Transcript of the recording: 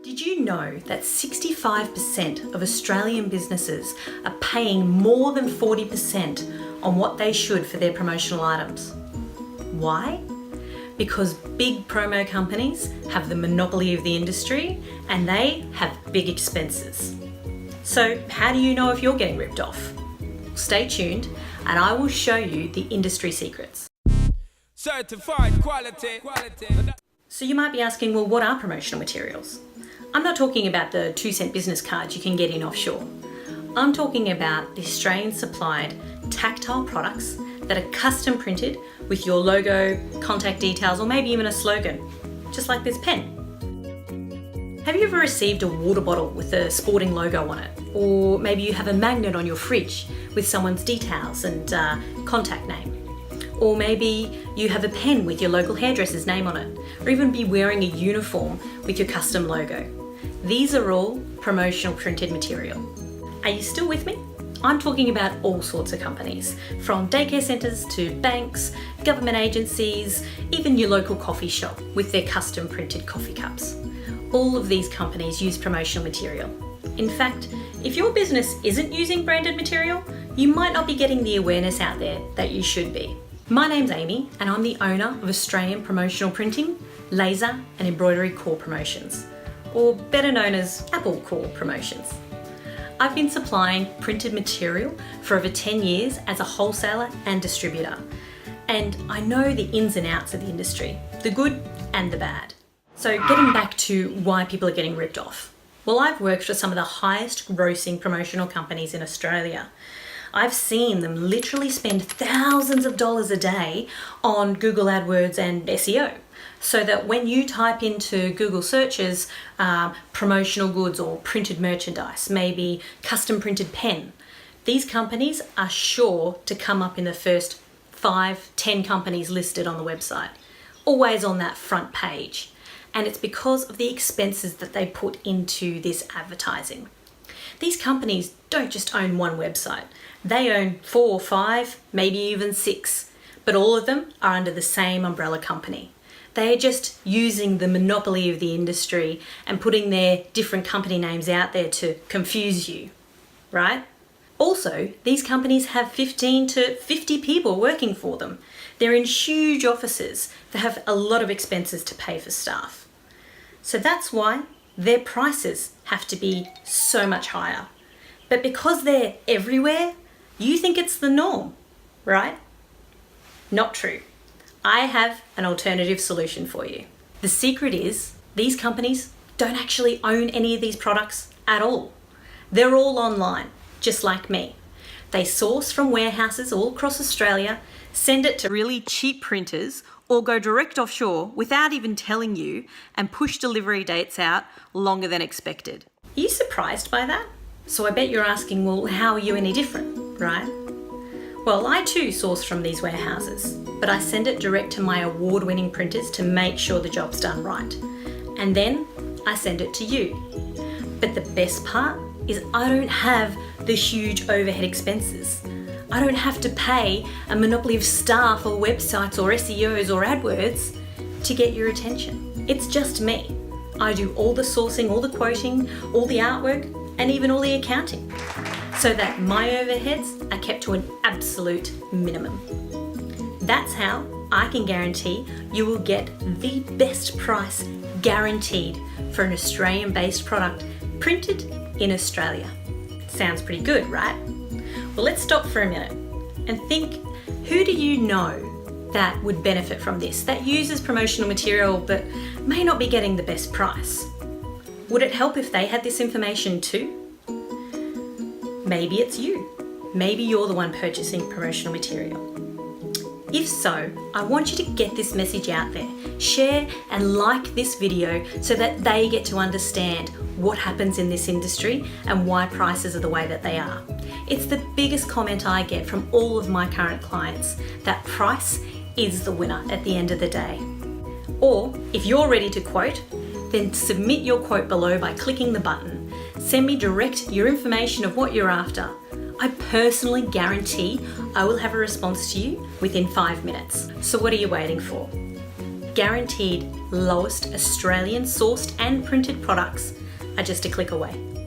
Did you know that 65% of Australian businesses are paying more than 40% on what they should for their promotional items? Why? Because big promo companies have the monopoly of the industry and they have big expenses. So how do you know if you're getting ripped off? Stay tuned and I will show you the industry secrets. Certified quality. So you might be asking, well, what are promotional materials? I'm not talking about the 2-cent business cards you can get in offshore. I'm talking about the Australian supplied tactile products that are custom printed with your logo, contact details, or maybe even a slogan, just like this pen. Have you ever received a water bottle with a sporting logo on it? Or maybe you have a magnet on your fridge with someone's details and contact name. Or maybe you have a pen with your local hairdresser's name on it, or even be wearing a uniform with your custom logo. These are all promotional printed material. Are you still with me? I'm talking about all sorts of companies, from daycare centres to banks, government agencies, even your local coffee shop with their custom printed coffee cups. All of these companies use promotional material. In fact, if your business isn't using branded material, you might not be getting the awareness out there that you should be. My name's Amy and I'm the owner of Australian Promotional Printing, Laser and Embroidery Core Promotions, or better known as Apple Core Promotions. I've been supplying printed material for over 10 years as a wholesaler and distributor, and I know the ins and outs of the industry, the good and the bad. So getting back to why people are getting ripped off. Well, I've worked for some of the highest grossing promotional companies in Australia. I've seen them literally spend thousands of dollars a day on Google AdWords and SEO, so that when you type into Google searches promotional goods or printed merchandise, maybe custom printed pen, these companies are sure to come up in the first 5-10 companies listed on the website, always on that front page. And it's because of the expenses that they put into this advertising. These companies don't just own one website. They own 4 or 5, maybe even 6, but all of them are under the same umbrella company. They are just using the monopoly of the industry and putting their different company names out there to confuse you, right? Also, these companies have 15 to 50 people working for them. They're in huge offices. They have a lot of expenses to pay for staff. So that's why their prices have to be so much higher. But because they're everywhere, you think it's the norm, right? Not true. I have an alternative solution for you. The secret is these companies don't actually own any of these products at all. They're all online, just like me. They source from warehouses all across Australia, send it to really cheap printers, or go direct offshore without even telling you and push delivery dates out longer than expected. Are you surprised by that? So I bet you're asking, well, how are you any different, right? Well, I too source from these warehouses, but I send it direct to my award-winning printers to make sure the job's done right. And then I send it to you. But the best part is I don't have the huge overhead expenses. I don't have to pay a monopoly of staff or websites or SEOs or AdWords to get your attention. It's just me. I do all the sourcing, all the quoting, all the artwork, and even all the accounting, so that my overheads are kept to an absolute minimum. That's how I can guarantee you will get the best price guaranteed for an Australian-based product printed in Australia. Sounds pretty good, right? Well, let's stop for a minute and think, who do you know that would benefit from this, that uses promotional material but may not be getting the best price? Would it help if they had this information too? Maybe it's you. Maybe you're the one purchasing promotional material. If so, I want you to get this message out there. Share and like this video so that they get to understand what happens in this industry and why prices are the way that they are. It's the biggest comment I get from all of my current clients, that price is the winner at the end of the day. Or if you're ready to quote, then submit your quote below by clicking the button. Send me direct your information of what you're after. I personally guarantee I will have a response to you within 5 minutes. So what are you waiting for? Guaranteed lowest Australian sourced and printed products are just a click away.